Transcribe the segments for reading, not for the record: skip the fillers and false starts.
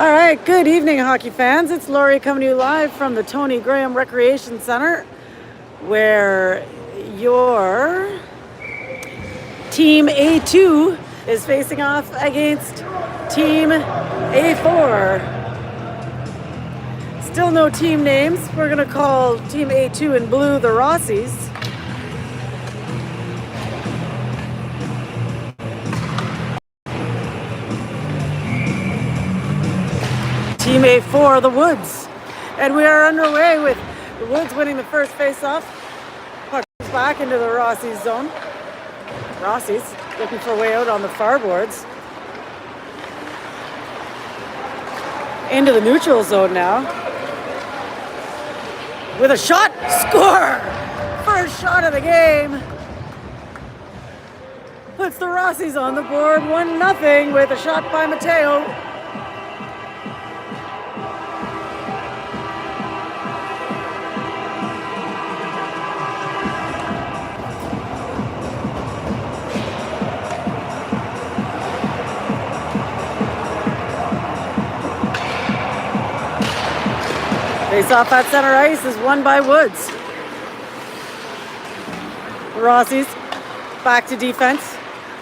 All right, good evening, hockey fans. It's Lori coming to you live from the Tony Graham Recreation Center, where your Team A2 is facing off against Team A4. Still no team names. We're going to call Team A2 in blue the Rossies. Team A4, the Woods. And we are underway with the Woods winning the first face-off. Puck comes back into the Rossies zone. Rossies looking for a way out on the far boards. Into the neutral zone now. With a shot, score! First shot of the game. Puts the Rossies on the board, 1-0 with a shot by Mateo. Face off at center ice is won by Woods. The Rossies back to defense.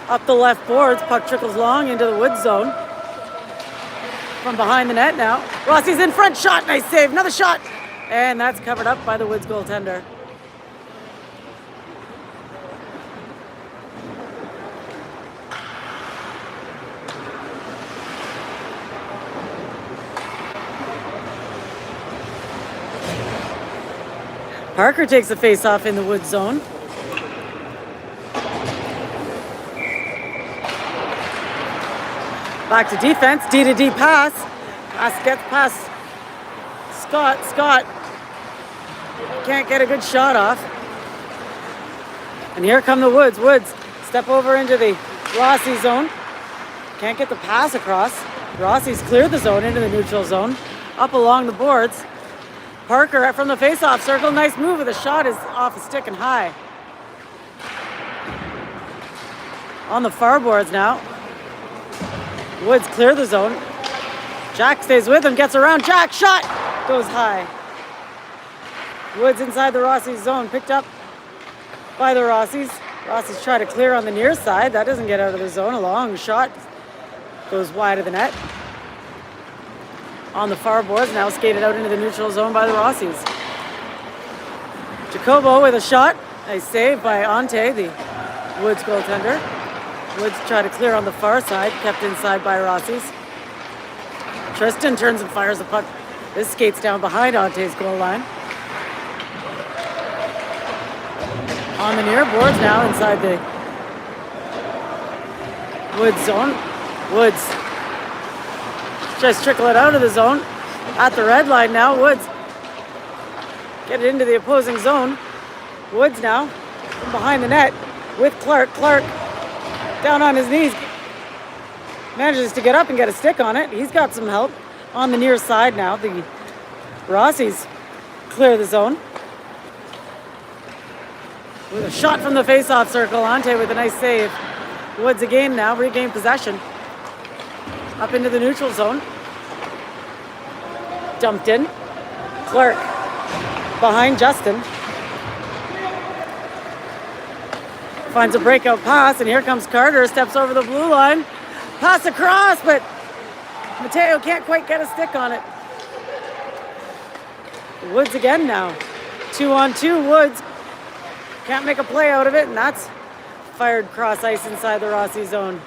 Up the left boards, puck trickles long into the Woods zone. From behind the net now. Rossies in front, shot, nice save, another shot. And that's covered up by the Woods goaltender. Parker takes the face-off in the Woods zone. Back to defense, D-to-D pass. Pass gets past Scott. Scott can't get a good shot off. And here come the Woods. Woods step over into the Rossi zone. Can't get the pass across. Rossi's cleared the zone into the neutral zone. Up along the boards. Parker from the face-off circle, nice move, the shot is off a stick and high. On the far boards now. Woods clear the zone. Jack stays with him, gets around, Jack, shot! Goes high. Woods inside the Rossies zone, picked up by the Rossies. Rossies try to clear on the near side, that doesn't get out of the zone, a long shot. Goes wide of the net. On the far boards, now skated out into the neutral zone by the Rossies. Jacobo with a shot. Nice save by Ante, the Woods goaltender. Woods tried to clear on the far side, kept inside by Rossies. Tristan turns and fires the puck. This skates down behind Ante's goal line. On the near boards now inside the Woods zone. Woods just trickle it out of the zone. At the red line now, Woods get it into the opposing zone. Woods now from behind the net with Clark. Clark down on his knees. Manages to get up and get a stick on it. He's got some help on the near side now. The Rossies clear the zone. With a shot from the face-off circle, Ante with a nice save. Woods again now, regain possession. Up into the neutral zone. Dumped in. Clark behind Justin. Finds a breakout pass, and here comes Carter. Steps over the blue line. Pass across, but Mateo can't quite get a stick on it. Woods again now. 2-on-2, Woods. Can't make a play out of it, and that's fired cross ice inside the Rossi zone.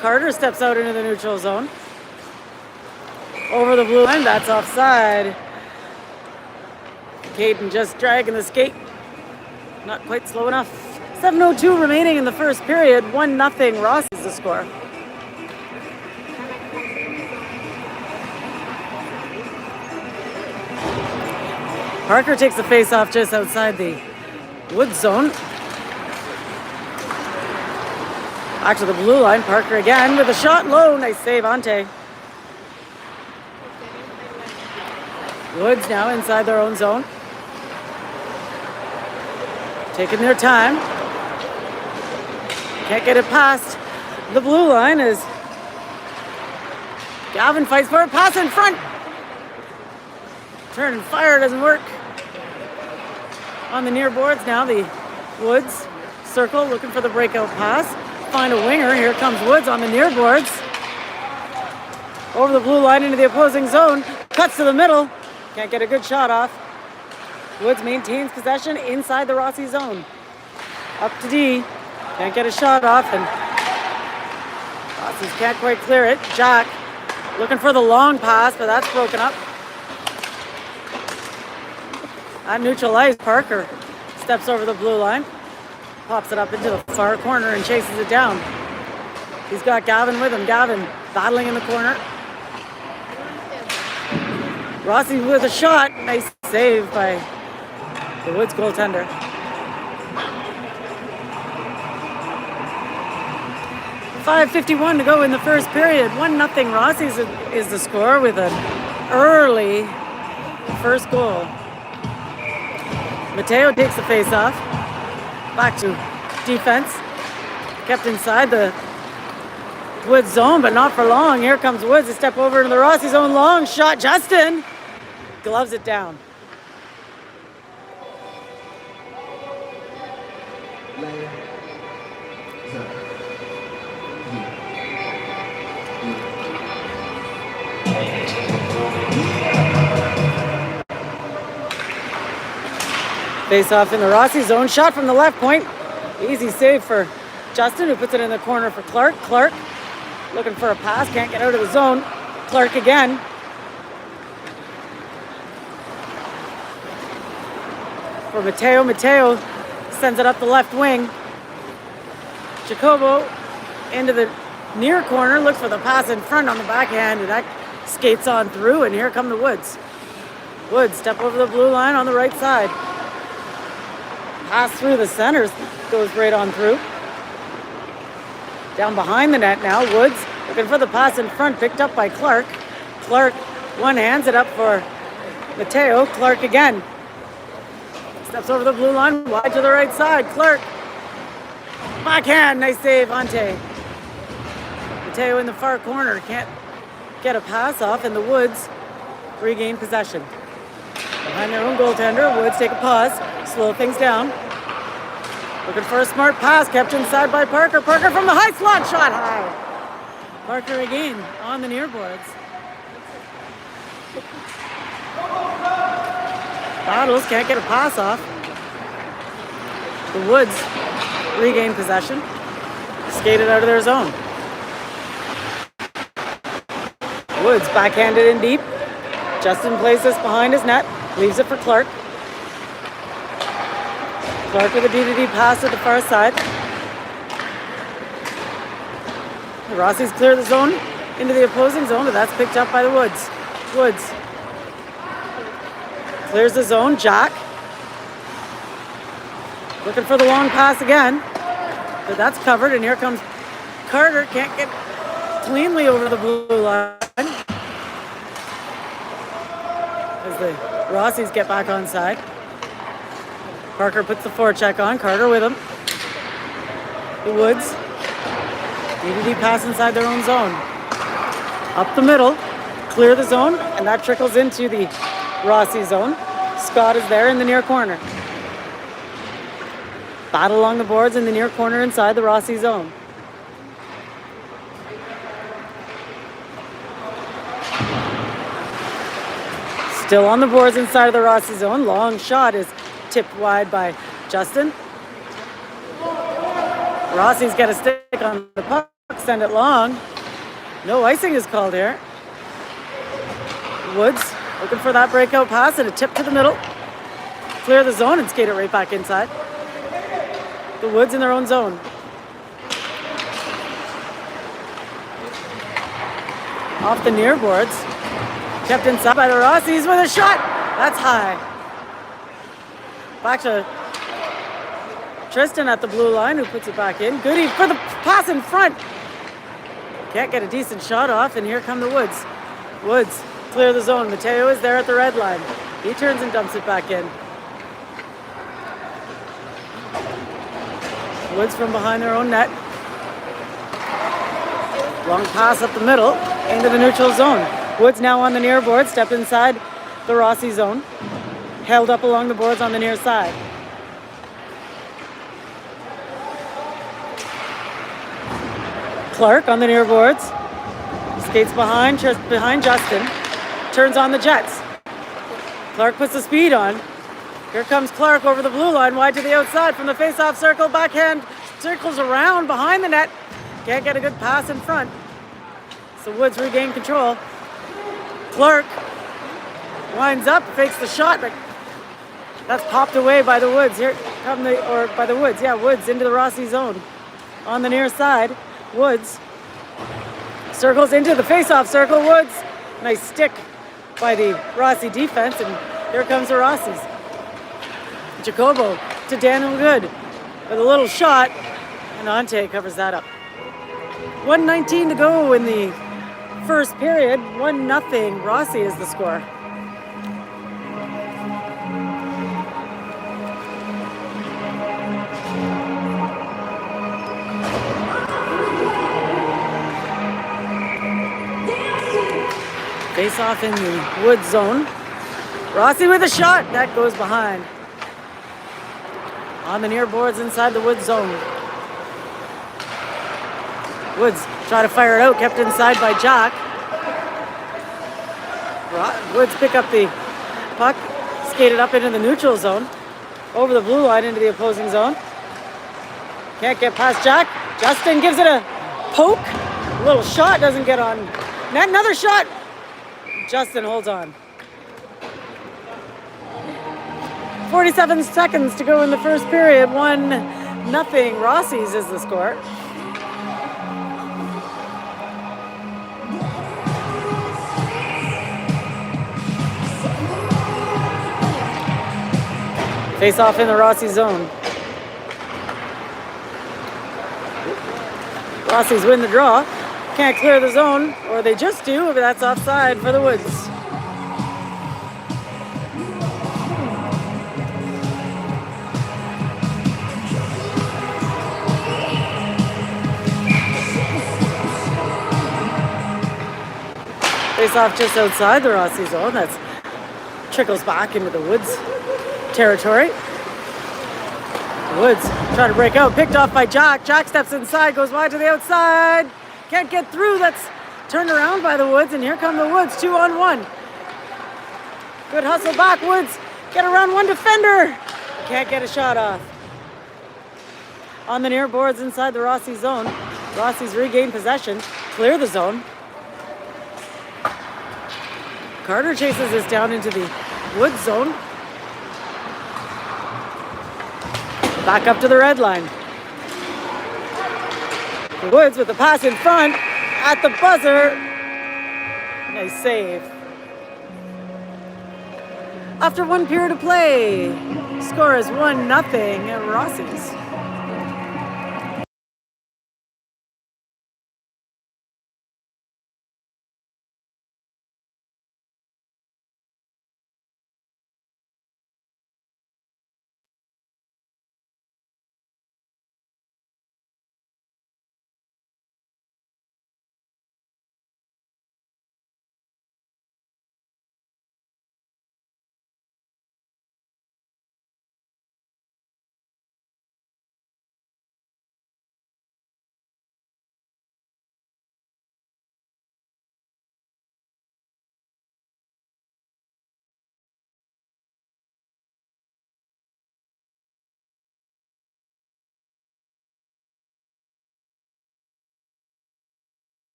Carter steps out into the neutral zone. Over the blue line, that's offside. Caden just dragging the skate. Not quite slow enough. 7:02 remaining in the first period. 1-0 Ross is the score. Parker takes the face-off just outside the Woods zone. Back to the blue line. Parker again with a shot low. Nice save, Ante. Woods now inside their own zone. Taking their time. Can't get it past the blue line as Gavin fights for it, pass in front. Turn and fire doesn't work. On the near boards now, the Woods circle looking for the breakout pass. Find a winger. Here comes Woods on the near boards. Over the blue line into the opposing zone. Cuts to the middle. Can't get a good shot off. Woods maintains possession inside the Rossi zone. Up to D. Can't get a shot off, and Rossis can't quite clear it. Jack looking for the long pass, but that's broken up. At neutral ice, Parker steps over the blue line. Pops it up into the far corner and chases it down. He's got Gavin with him. Gavin battling in the corner. Rossi with a shot. Nice save by the Woods goaltender. .5:51 to go in the first period. 1-0 Rossi's is the score with an early first goal. Mateo takes the face-off. Back to defense. Kept inside the Woods zone, but not for long. Here comes Woods. A step over into the Rossi zone. Long shot. Justin gloves it down. Face off in the Rossi zone. Shot from the left point. Easy save for Justin, who puts it in the corner for Clark. Clark looking for a pass. Can't get out of the zone. Clark again. For Mateo. Mateo sends it up the left wing. Jacobo into the near corner. Looks for the pass in front on the backhand. And that skates on through. And here come the Woods. Woods step over the blue line on the right side. Pass through the centers, goes right on through. Down behind the net now, Woods looking for the pass in front, picked up by Clark. Clark one hands it up for Mateo. Clark again. Steps over the blue line, wide to the right side. Clark. Backhand, nice save, Ante. Mateo in the far corner, can't get a pass off, and the Woods regain possession. Behind their own goaltender, Woods take a pause, slow things down. Looking for a smart pass, kept inside by Parker. Parker from the high slot, shot high. Parker again on the near boards. Battles, can't get a pass off. The Woods regain possession. Skated out of their zone. Woods backhanded in deep. Justin plays this behind his net. Leaves it for Clark. Clark with a D-to-D pass at the far side. The Rossi's clear the zone into the opposing zone, but that's picked up by the Woods. Woods clears the zone. Jack looking for the long pass again, but that's covered, and here comes Carter. Can't get cleanly over the blue line as the Rossi's get back on side. Parker puts the forecheck on. Carter with him. The Woods. D-to-D pass inside their own zone. Up the middle. Clear the zone. And that trickles into the Rossi zone. Scott is there in the near corner. Battle along the boards in the near corner inside the Rossi zone. Still on the boards inside of the Rossi zone. Long shot is tipped wide by Justin. Rossi's got a stick on the puck. Send it long. No icing is called here. Woods looking for that breakout pass and a tip to the middle. Clear the zone and skate it right back inside. The Woods in their own zone. Off the near boards. Kept inside by the Rossi's with a shot. That's high. Back to Tristan at the blue line, who puts it back in. Goody for the pass in front. Can't get a decent shot off, and here come the Woods. Woods clear the zone. Mateo is there at the red line. He turns and dumps it back in. Woods from behind their own net. Long pass up the middle. into the neutral zone. Woods now on the near board, stepped inside the Rossi zone. Held up along the boards on the near side. Clark on the near boards. Skates behind Justin. Turns on the Jets. Clark puts the speed on. Here comes Clark over the blue line, wide to the outside from the face-off circle. Backhand circles around behind the net. Can't get a good pass in front. So Woods regain control. Clark winds up, fakes the shot, but that's popped away by the Woods. Woods into the Rossi zone. On the near side, Woods circles into the face-off circle. Woods, nice stick by the Rossi defense, and here comes the Rossis. Jacobo to Daniel Good with a little shot, and Ante covers that up. 1:19 to go in the first period. 1-0. Rossi is the score. Face off in the Woods zone. Rossi with a shot. That goes behind. On the near boards inside the Woods zone. Woods try to fire it out. Kept inside by Jack. Woods pick up the puck. Skated up into the neutral zone. Over the blue line into the opposing zone. Can't get past Jack. Justin gives it a poke. A little shot. Doesn't get on net. Another shot. Justin holds on. 47 seconds to go in the first period. 1-0. Rossi's is the score. Face off in the Rossi zone. Rossi's win the draw. Can't clear the zone, or they just do, but that's offside for the Woods. Face off just outside the Rossi zone. That trickles back into the Woods territory. Woods trying to break out, picked off by Jack. Jack steps inside, goes wide to the outside. Can't get through. That's turned around by the Woods, and here come the Woods, 2-on-1. Good hustle back, Woods. Get around one defender. Can't get a shot off. On the near boards inside the Rossi zone. Rossi's regained possession. Clear the zone. Carter chases this down into the Woods zone. Back up to the red line. Woods with the pass in front at the buzzer. Nice save. After one period of play, score is 1-0 Rossi's.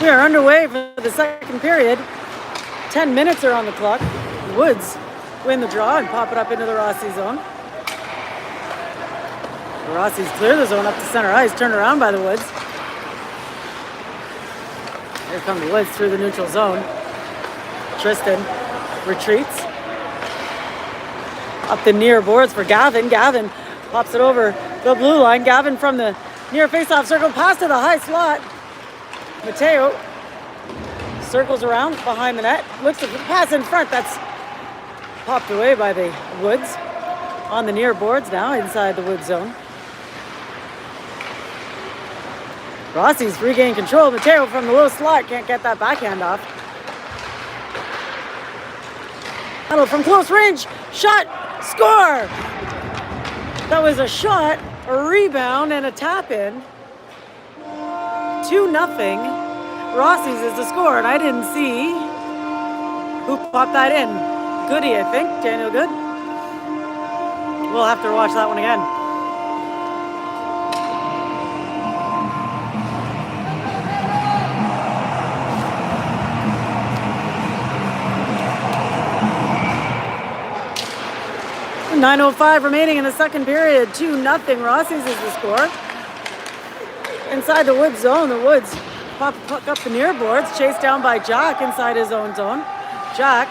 We are underway for the second period. 10 minutes are on the clock. Woods win the draw and pop it up into the Rossi zone. The Rossi's clear the zone up to center ice, turned around by the Woods. Here come the Woods through the neutral zone. Tristan retreats. Up the near boards for Gavin. Gavin pops it over the blue line. Gavin from the near face-off circle, pass to the high slot. Mateo circles around behind the net, looks at the pass in front. That's popped away by the Woods. On the near boards now, inside the Woods zone. Rossi's regained control. Mateo from the low slot can't get that backhand off. Battle from close range. Shot. Score! That was a shot, a rebound, and a tap-in. 2-0. Rossi's is the score, and I didn't see who popped that in. Goody, I think. Daniel Good. We'll have to watch that one again. .9:05 remaining in the second period. 2-0. Rossi's is the score. Inside the Woods zone, the Woods pop puck up the near boards, chased down by Jack inside his own zone. Jack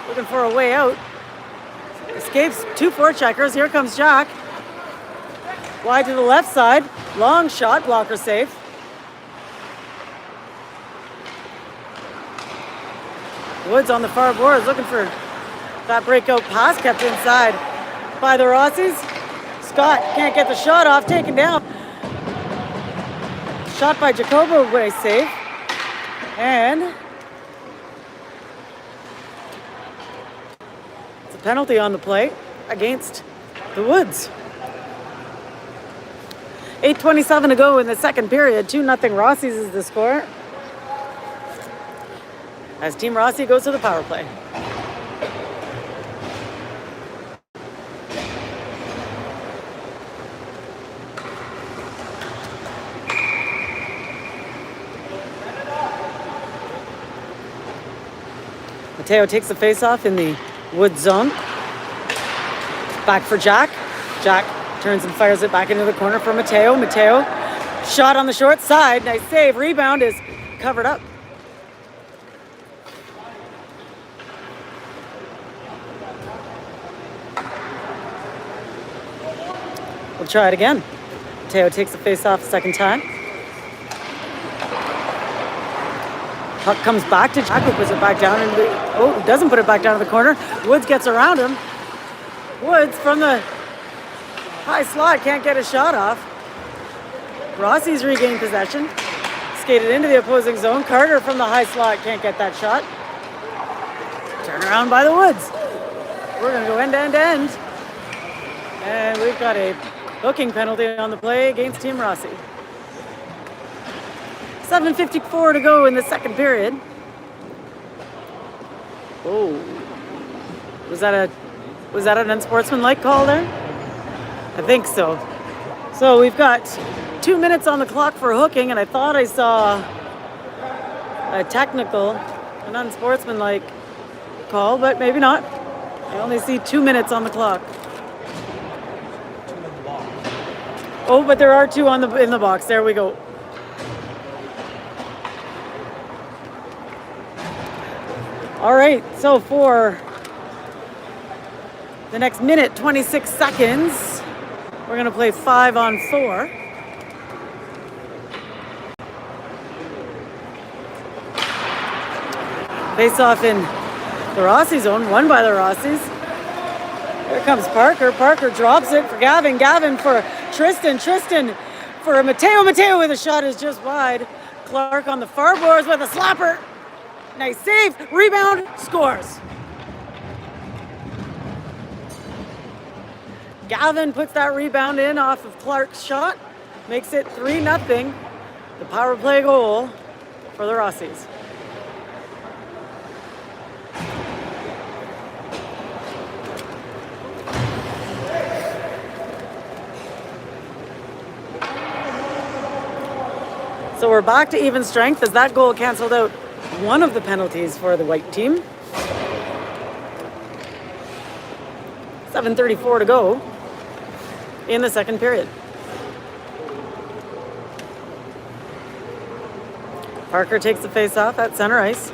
looking for a way out. Escapes 2 forecheckers. Here comes Jack. Wide to the left side. Long shot, blocker safe. Woods on the far boards looking for that breakout pass, kept inside by the Rossi's. Scott can't get the shot off, taken down. Shot by Jacobo, way safe. And it's a penalty on the play against the Woods. 8:27 to go in the second period. 2-0 Rossi's is the score. As Team Rossi goes to the power play. Mateo takes the face-off in the Woods zone. Back for Jack. Jack turns and fires it back into the corner for Mateo. Mateo, shot on the short side. Nice save. Rebound is covered up. We'll try it again. Mateo takes the face-off a second time. Puck comes back to Jack, who puts it back down. Doesn't put it back down to the corner. Woods gets around him. Woods from the high slot can't get a shot off. Rossi's regained possession. Skated into the opposing zone. Carter from the high slot can't get that shot. Turn around by the Woods. We're going to go end to end to end. And we've got a hooking penalty on the play against Team Rossi. 7:54 to go in the second period. Oh, was that an unsportsmanlike call there? I think so. So we've got 2 minutes on the clock for hooking, and I thought I saw a technical, an unsportsmanlike call, but maybe not. I only see 2 minutes on the clock. Oh, but there are 2 in the box. There we go. All right, so for the next minute, 26 seconds, we're going to play 5-on-4. Face off in the Rossi zone, won by the Rossis. Here comes Parker. Parker drops it for Gavin. Gavin for Tristan. Tristan for Mateo. Mateo with a shot is just wide. Clark on the far boards with a slapper. Nice save, rebound, scores. Gavin puts that rebound in off of Clark's shot, makes it 3-0. The power play goal for the Rossis. So we're back to even strength as that goal canceled out one of the penalties for the white team. 7:34 to go in the second period. Parker takes the face-off at center ice.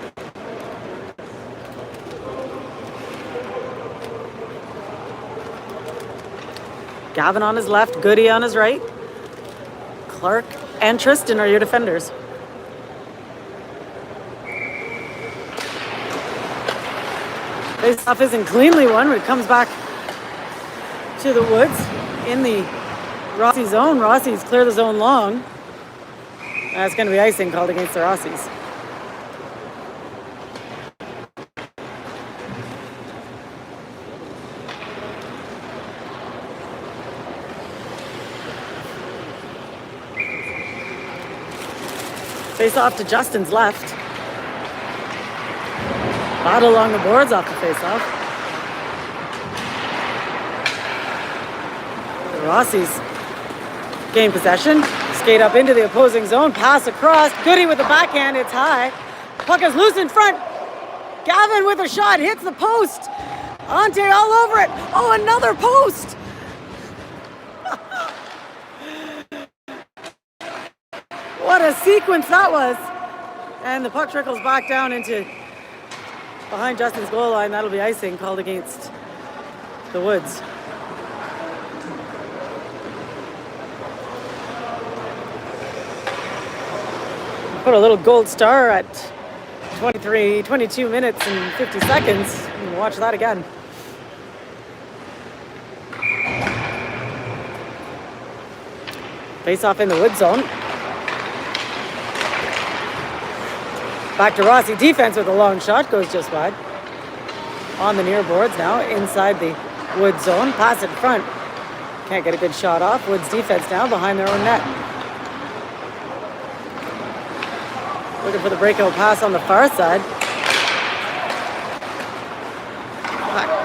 Gavin on his left, Goody on his right. Clark and Tristan are your defenders. Face-off isn't cleanly won, but it comes back to the Woods in the Rossi zone. Rossi's clear the zone long. That's going to be icing called against the Rossis. Face off to Justin's left. Battle along the boards off the face-off. The Rossies gain possession. Skate up into the opposing zone. Pass across. Goody with the backhand. It's high. Puck is loose in front. Gavin with a shot. Hits the post. Ante all over it. Oh, another post. What a sequence that was. And the puck trickles back down into behind Justin's goal line. That'll be icing called against the Woods. Put a little gold star at 22 minutes and 50 seconds. And watch that again. Face off in the Woods zone. Back to Rossi, defense with a long shot, goes just wide. On the near boards now, inside the Woods zone, pass in front. Can't get a good shot off. Woods defense now behind their own net. Looking for the breakout pass on the far side.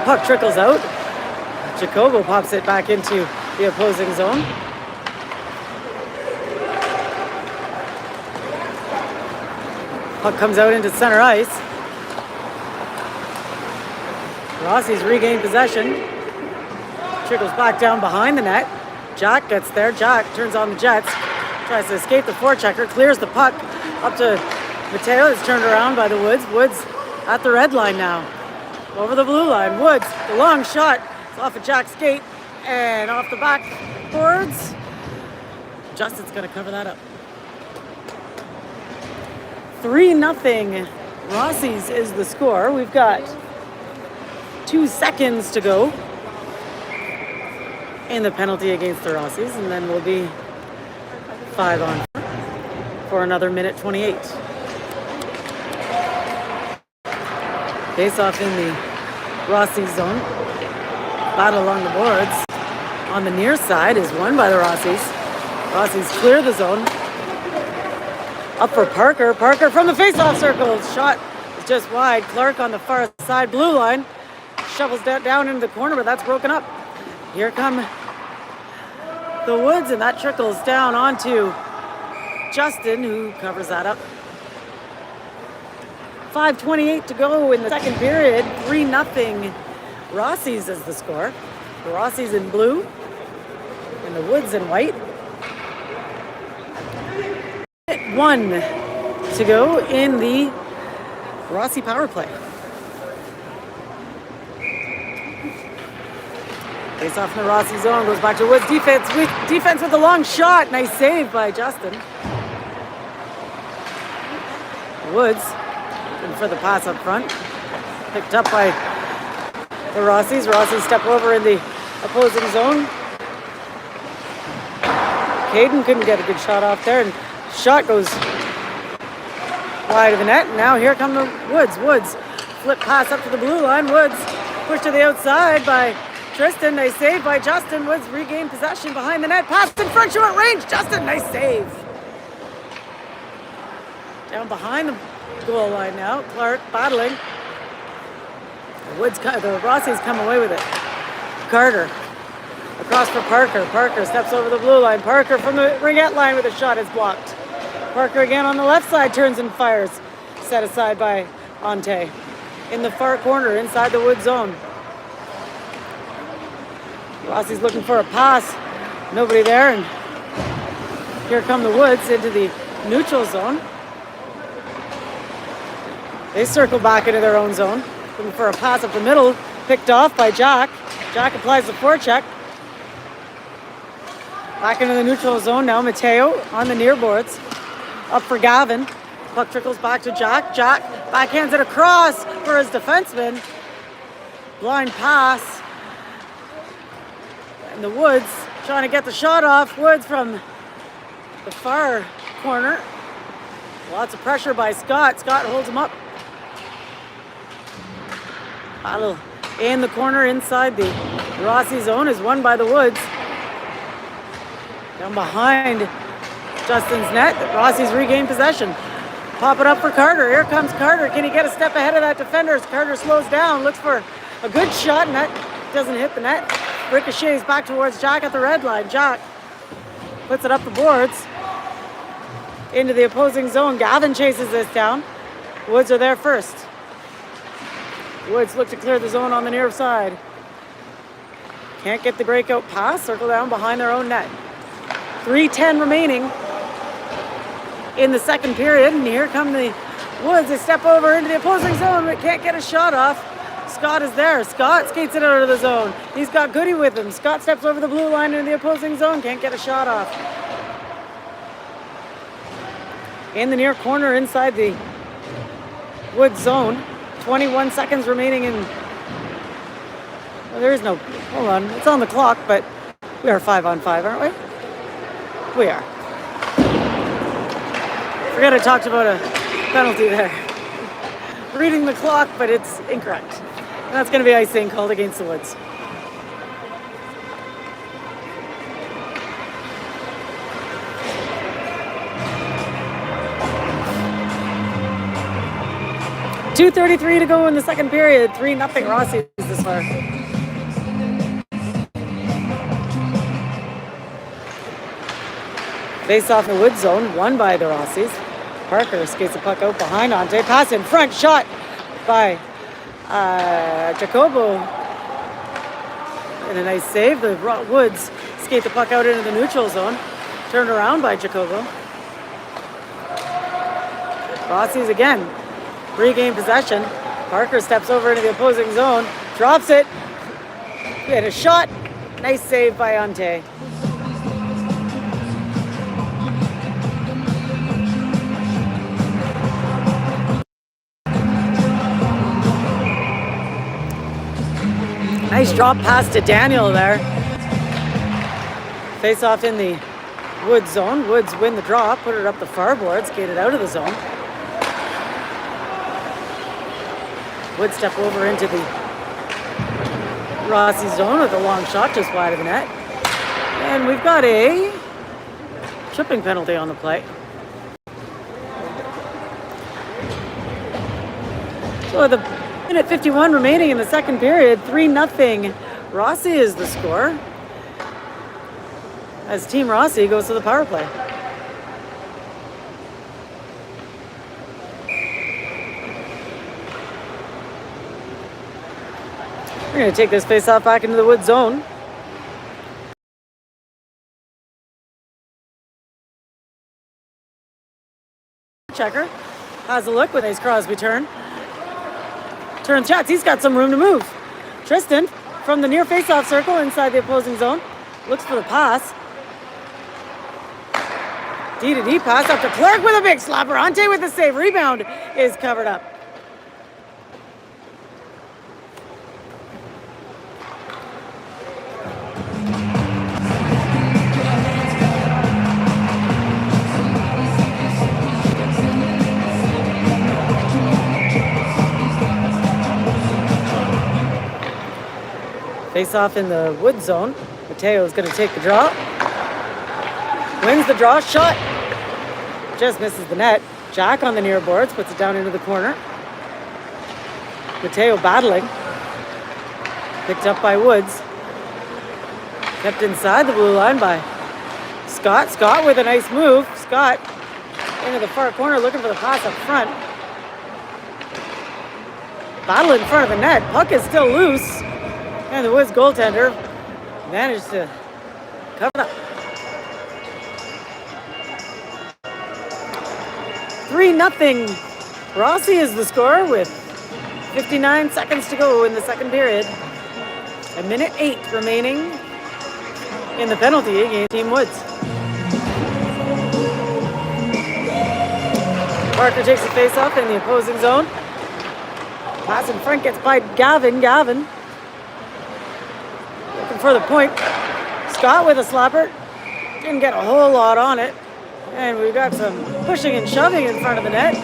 Puck trickles out. Jacobo pops it back into the opposing zone. Puck comes out into center ice. Rossi's regained possession. Trickles back down behind the net. Jack gets there. Jack turns on the Jets. Tries to escape the forechecker. Clears the puck up to Mateo. It's turned around by the Woods. Woods at the red line now. Over the blue line. Woods, the long shot. It's off of Jack's skate and off the backboards. Justin's going to cover that up. 3-0. Rossi's is the score. We've got 2 seconds to go in the penalty against the Rossi's, and then we'll be 5 on for another minute 28. Face off in the Rossi's zone. Battle along the boards. On the near side is won by the Rossi's. Rossi's clear the zone. Up for Parker. Parker from the face-off circle. Shot is just wide. Clark on the far side blue line. Shovels down into the corner, but that's broken up. Here come the Woods, and that trickles down onto Justin, who covers that up. 5:28 to go in the second period. 3-0. Rossi's is the score. The Rossi's in blue, and the Woods in white. 1 to go in the Rossi power play. Face off in the Rossi zone, goes back to Woods. Defense with a long shot. Nice save by Justin. Woods looking for the pass up front. Picked up by the Rossi's. Rossi step over in the opposing zone. Caden couldn't get a good shot off there, and shot goes wide of the net. Now here come the Woods. Woods flip pass up to the blue line. Woods pushed to the outside by Tristan. Nice save by Justin. Woods regained possession behind the net. Pass in front, short range. Justin, nice save. Down behind the goal line now. Clark battling. The Rossi's come away with it. Carter across for Parker. Parker steps over the blue line. Parker from the ringette line with a shot is blocked. Parker again on the left side turns and fires. Set aside by Ante. In the far corner inside the Wood zone. Rossi's looking for a pass. Nobody there, and here come the Woods into the neutral zone. They circle back into their own zone. Looking for a pass up the middle. Picked off by Jack. Jack applies the forecheck. Back into the neutral zone now. Mateo on the near boards. Up for Gavin. Puck trickles back to Jack. Jack backhands it across for his defenseman. Blind pass. And the Woods trying to get the shot off. Woods from the far corner. Lots of pressure by Scott. Scott holds him up. Battle in the corner inside the Rossi zone is won by the Woods. Down behind Justin's net. Rossi's regained possession. Pop it up for Carter. Here comes Carter. Can he get a step ahead of that defender as Carter slows down? Looks for a good shot, and that doesn't hit the net. Ricochets back towards Jack at the red line. Jack puts it up the boards into the opposing zone. Gavin chases this down. Woods are there first. Woods look to clear the zone on the near side. Can't get the breakout pass. Circle down behind their own net. 3:10 remaining in the second period. And here come the Woods. They step over into the opposing zone, but can't get a shot off. Scott is there. Scott skates it out of the zone. He's got Goody with him. Scott steps over the blue line into the opposing zone. Can't get a shot off. In the near corner inside the Woods zone. 21 seconds remaining in... Well, there is no... Hold on. It's on the clock, but we are 5-on-5, aren't we? We are. Forget I talked about a penalty there. Reading the clock, but it's incorrect. That's going to be icing called against the Woods. .2:33 to go in the second period. 3-0 Rossi this far. Face off the Woods zone, won by the Rossis. Parker skates the puck out behind Ante. Pass in front, shot by Jacobo. And a nice save. The Woods skate the puck out into the neutral zone. Turned around by Jacobo. Rossi's again. Regain possession. Parker steps over into the opposing zone. Drops it. Hit a shot. Nice save by Ante. Nice drop pass to Daniel there. Face off in the Woods zone. Woods win the draw, put it up the far board, skate it out of the zone. Woods step over into the Rossi zone with a long shot just wide of the net. And we've got a tripping penalty on the play. So with a minute 51 remaining in the second period, 3-0. Rossi is the score as Team Rossi goes to the power play. We're going to take this face-off back into the Woods zone. Checker has a look with Ace Crosby turn. Turns shots. He's got some room to move. Tristan from the near face-off circle inside the opposing zone. Looks for the pass. D-to-D pass up to Clark with a big slapper. Ante with the save. Rebound is covered up. Face off in the Woods zone. Mateo is going to take the draw. Wins the draw. Shot. Just misses the net. Jack on the near boards. Puts it down into the corner. Mateo battling. Picked up by Woods. Kept inside the blue line by Scott. Scott with a nice move. Scott into the far corner looking for the pass up front. Battle in front of the net. Puck is still loose. And the Woods goaltender managed to cover it up. 3-0. Rossi is the score with 59 seconds to go in the second period. A minute 8 remaining in the penalty against Team Woods. Parker takes the face-off in the opposing zone. Pass in front gets by Gavin. Looking for the point. Scott with a slapper. Didn't get a whole lot on it. And we've got some pushing and shoving in front of the net.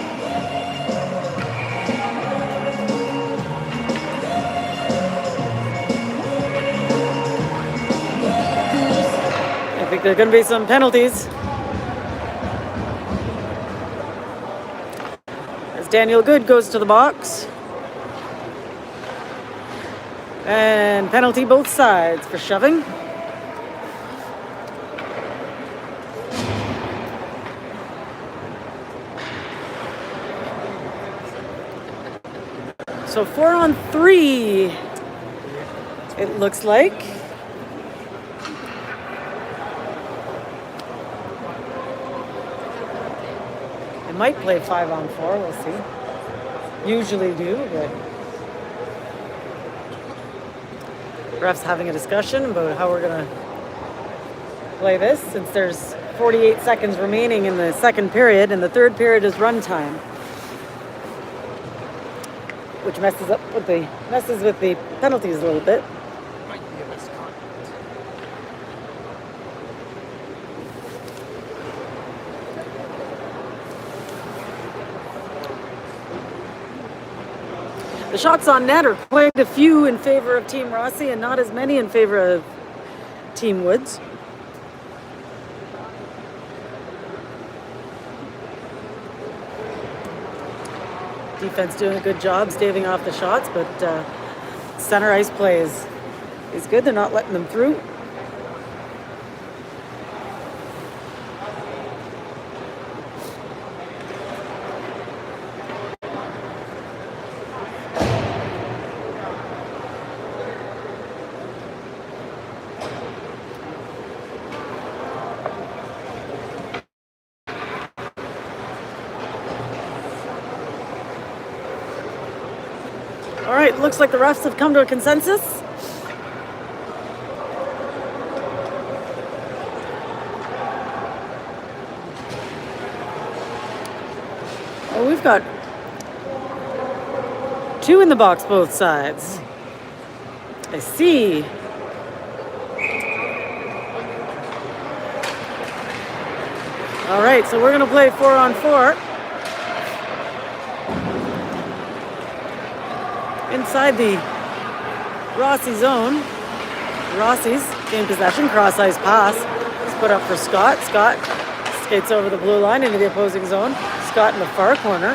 I think there are going to be some penalties. As Daniel Good goes to the box. And penalty both sides for shoving. So 4-on-3, it looks like. It might play 5-on-4, we'll see. Usually do, but refs having a discussion about how we're gonna play this since there's 48 seconds remaining in the second period and the third period is run time. Which messes with the penalties a little bit. Might be a misconduct. The shots on net are quite a few in favor of Team Rossi and not as many in favor of Team Woods. Defense doing a good job staving off the shots, but center ice play is good. They're not letting them through. All right, looks like the refs have come to a consensus. Oh, we've got 2 in the box, both sides. I see. All right, so we're gonna play 4-on-4. Inside the Rossi zone. Rossi's gain possession, cross ice pass. It's put up for Scott. Scott skates over the blue line into the opposing zone. Scott in the far corner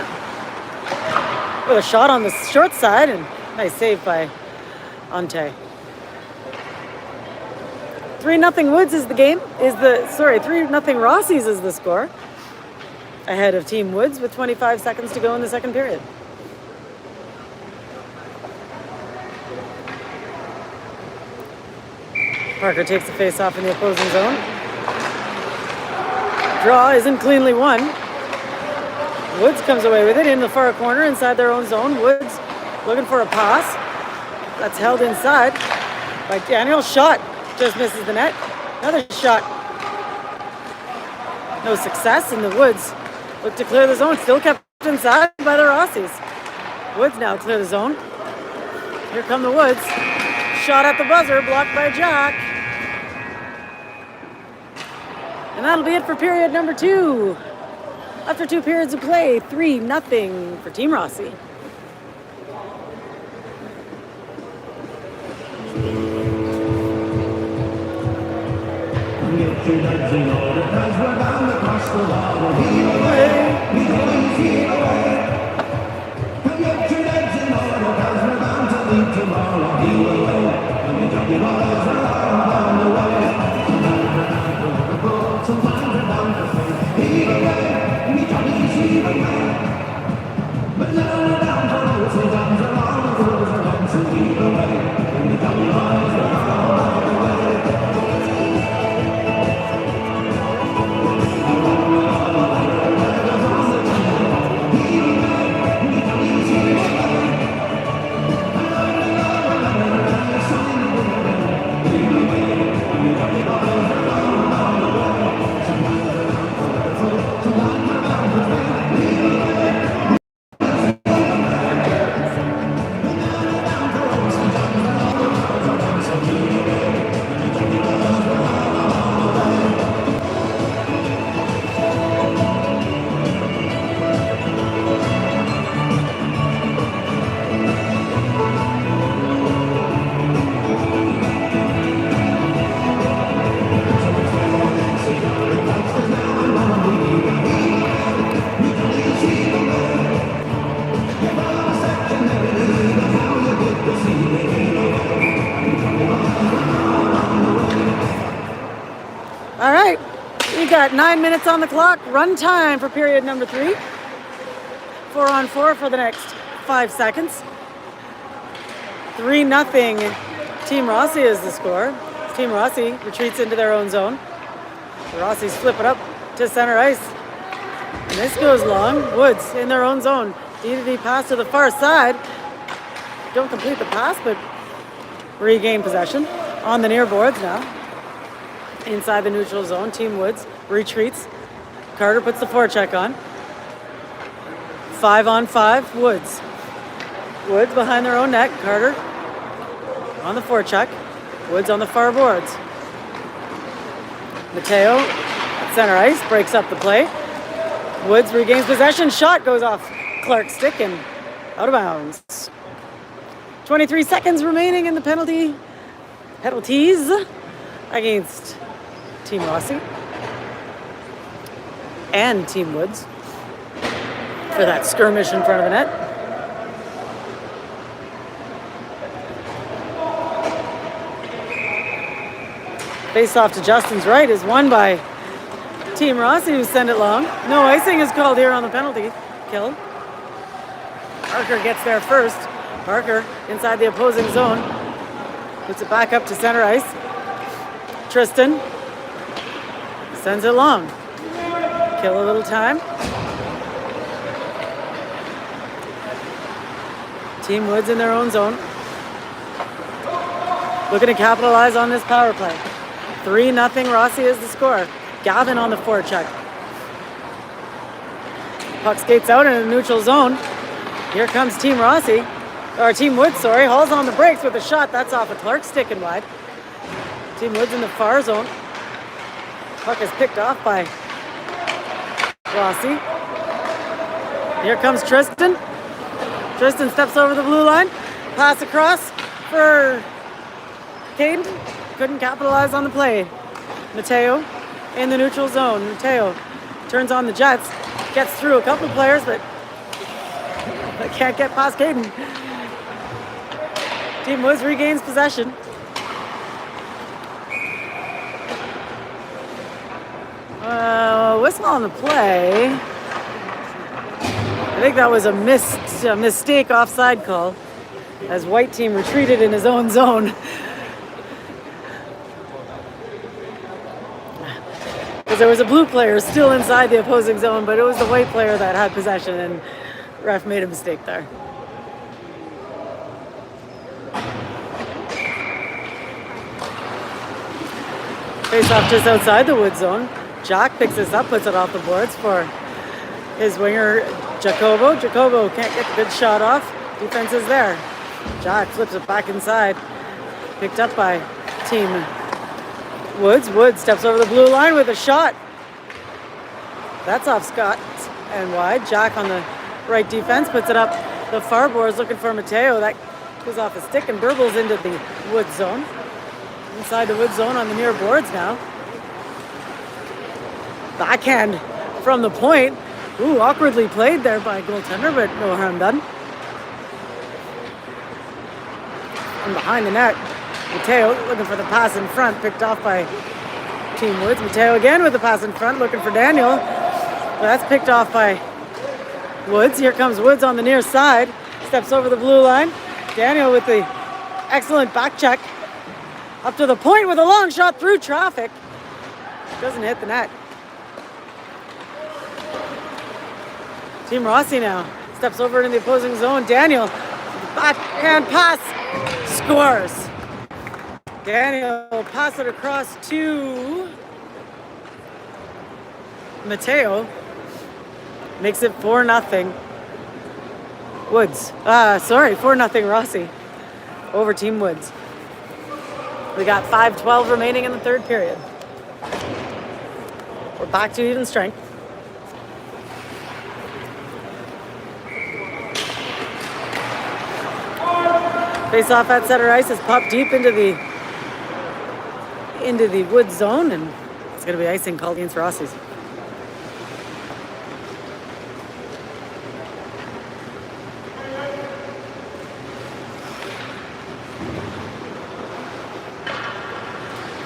with a shot on the short side and nice save by Ante. 3-0 Woods is the game. 3-0 Rossi's is the score. Ahead of Team Woods with 25 seconds to go in the second period. Parker takes the face off in the opposing zone. Draw isn't cleanly won. Woods comes away with it in the far corner inside their own zone. Woods looking for a pass. That's held inside by Daniel. Shot just misses the net. Another shot. No success, and the Woods look to clear the zone. Still kept inside by the Rossies. Woods now clear the zone. Here come the Woods. Shot at the buzzer, blocked by Jack. And that'll be it for period number 2. After 2 periods of play, 3-0 for Team Rossi. got 9 minutes on the clock. Run time for period number 3. 4-on-4 for the next 5 seconds. 3-0. Team Rossi is the score. Team Rossi retreats into their own zone. The Rossi's flip it up to center ice. And this goes long. Woods in their own zone. D-to-D pass to the far side. Don't complete the pass, but regain possession on the near boards now. Inside the neutral zone, Team Woods retreats. Carter puts the forecheck on. 5-on-5, Woods. Woods behind their own net. Carter on the forecheck. Woods on the far boards. Mateo at center ice breaks up the play. Woods regains possession. Shot goes off Clark's stick and out of bounds. 23 seconds remaining in the penalties against Team Rossi and Team Woods for that skirmish in front of the net. Face off to Justin's right is won by Team Rossi, who send it long. No icing is called here on the penalty kill. Parker gets there first. Parker inside the opposing zone. Puts it back up to center ice. Tristan sends it long. Kill a little time. Team Woods in their own zone. Looking to capitalize on this power play. 3-0 Rossi is the score. Gavin on the forecheck. Puck skates out in a neutral zone. Here comes Team Rossi. Or Team Woods, sorry. Hall's on the brakes with a shot. That's off of Clark's stick and wide. Team Woods in the far zone. Puck is picked off by Rossi. Here comes Tristan. Tristan steps over the blue line. Pass across for Caden. Couldn't capitalize on the play. Mateo in the neutral zone. Mateo turns on the Jets. Gets through a couple players, but can't get past Caden. Team Woods regains possession. Whistle on the play. I think that was a mistake offside call as white team retreated in his own zone. Because there was a blue player still inside the opposing zone, but it was the white player that had possession, and ref made a mistake there. Face off just outside the wood zone. Jack picks this up, puts it off the boards for his winger, Jacobo. Jacobo can't get the good shot off. Defense is there. Jack flips it back inside. Picked up by Team Woods. Woods steps over the blue line with a shot. That's off Scott and wide. Jack on the right defense puts it up the far boards looking for Mateo. That goes off a stick and burbles into the wood zone. Inside the wood zone on the near boards now. Backhand from the point. Ooh, awkwardly played there by goaltender, but no harm done. And behind the net, Mateo looking for the pass in front, picked off by Team Woods. Mateo again with the pass in front, looking for Daniel. But that's picked off by Woods. Here comes Woods on the near side. Steps over the blue line. Daniel with the excellent back check. Up to the point with a long shot through traffic. Doesn't hit the net. Team Rossi now steps over into the opposing zone. Daniel, backhand pass, scores. Daniel pass it across to Mateo. Makes it 4-0. Woods. 4-0 Rossi over Team Woods. We got 5:12 remaining in the third period. We're back to even strength. Face off at center ice is popped deep into the wood zone, and it's going to be icing called against Rossi's.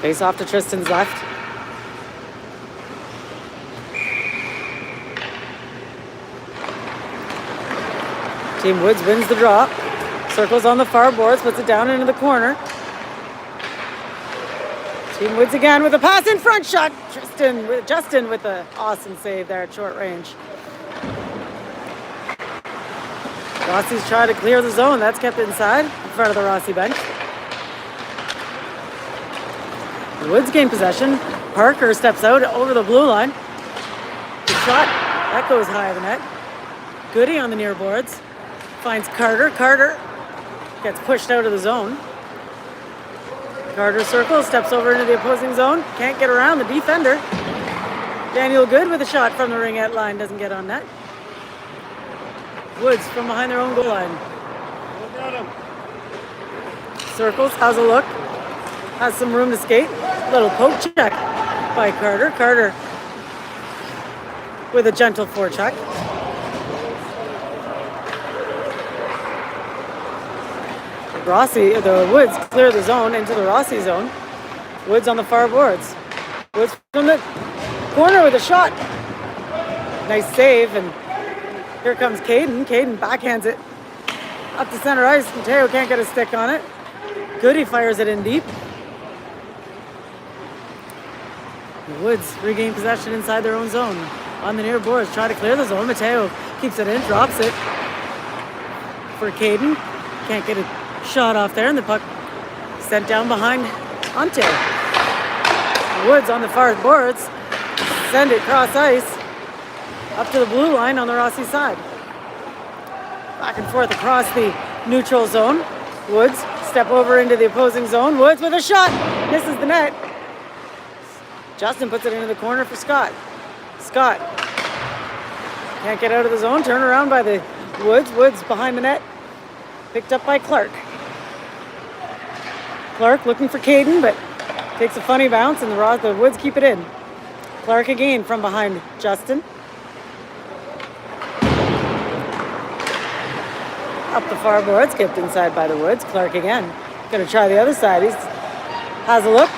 Face off to Tristan's left. Team Woods wins the draw. Circles on the far boards, puts it down into the corner. Team Woods again with a pass in front shot. Justin with an awesome save there at short range. Rossi's trying to clear the zone. That's kept inside in front of the Rossi bench. Woods gain possession. Parker steps out over the blue line. Good shot. That goes high of the net. Goody on the near boards. Finds Carter. Carter gets pushed out of the zone. Carter circles, steps over into the opposing zone. Can't get around the defender. Daniel Good with a shot from the ringette line. Doesn't get on net. Woods from behind their own goal line. Look at him. Circles, has a look. Has some room to skate. Little poke check by Carter. Carter with a gentle forecheck. The Woods clear the zone into the Rossi zone. Woods on the far boards. Woods from the corner with a shot. Nice save, and here comes Caden. Caden backhands it up to center ice. Mateo can't get a stick on it. Goody fires it in deep. The Woods regain possession inside their own zone. On the near boards, try to clear the zone. Mateo keeps it in, drops it for Caden. Can't get a shot off there, and the puck sent down behind Ante. Woods on the far boards. Send it cross ice up to the blue line on the Rossi side. Back and forth across the neutral zone. Woods step over into the opposing zone. Woods with a shot. Misses the net. Justin puts it into the corner for Scott. Scott can't get out of the zone. Turn around by the Woods. Woods behind the net. Picked up by Clark. Clark looking for Caden, but takes a funny bounce, and the Woods keep it in. Clark again from behind Justin. Up the far board, skipped inside by the Woods. Clark again. Gonna try the other side. Has a look.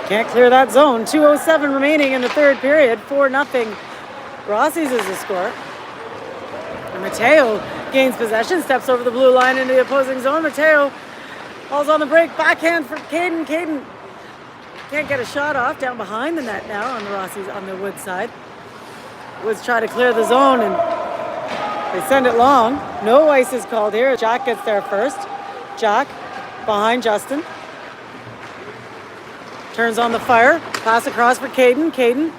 Can't clear that zone. 2:07 remaining in the third period. 4-0. Rossi's is the score. And Mateo gains possession, steps over the blue line into the opposing zone. Mateo falls on the break, backhand for Caden. Caden can't get a shot off, down behind the net now on the Woods side. Woods try to clear the zone, and they send it long. No ice is called here. Jack gets there first. Jack behind Justin. Turns on the fire. Pass across for Caden. Caden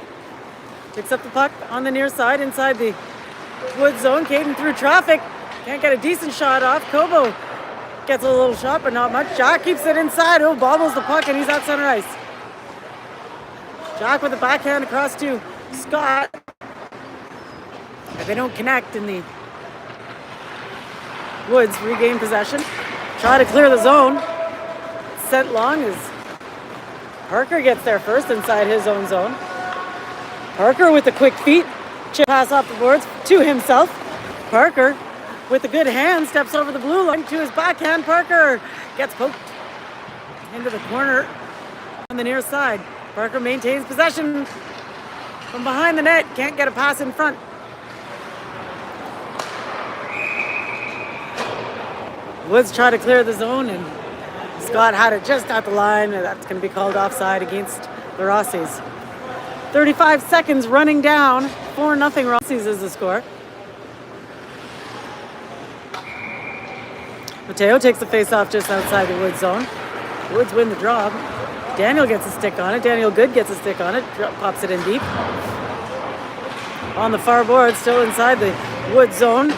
picks up the puck on the near side inside the Woods zone. Caden through traffic. Can't get a decent shot off. Kobo gets a little shot, but not much. Jack keeps it inside. Oh, bobbles the puck, and he's at center ice. Jack with the backhand across to Scott. If they don't connect, in the Woods regain possession. Try to clear the zone. Sent long as Parker gets there first inside his own zone. Parker with the quick feet. Chip pass off the boards to himself. Parker with a good hand steps over the blue line to his backhand. Parker gets poked into the corner on the near side. Parker maintains possession from behind the net. Can't get a pass in front. Woods try to clear the zone, and Scott had it just at the line, and that's going to be called offside against the Rossis. 35 seconds running down. 4-0 Rossis is the score. Mateo takes the face-off just outside the Woods zone. Woods win the draw. Daniel gets a stick on it. Daniel Good gets a stick on it. Pops it in deep. On the far board, still inside the Woods zone.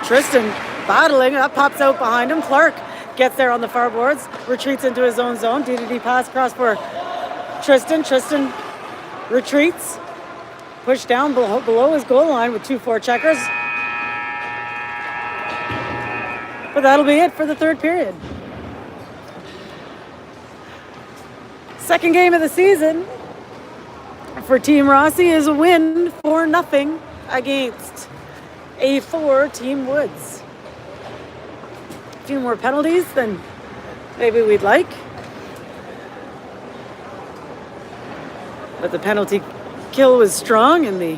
Tristan battling. That pops out behind him. Clark gets there on the far boards. Retreats into his own zone. DDD pass across for Tristan. Tristan retreats. Pushed down below his goal line with 2 forecheckers. But that'll be it for the third period. Second game of the season for Team Rossi is a win, 4-0 against A4 Team Woods. A few more penalties than maybe we'd like. But the penalty kill was strong, and the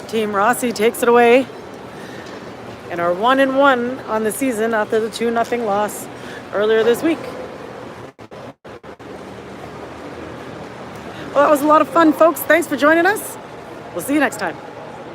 Team Rossi takes it away and are 1-1 on the season after the 2-0 loss earlier this week. Well, that was a lot of fun, folks. Thanks for joining us. We'll see you next time.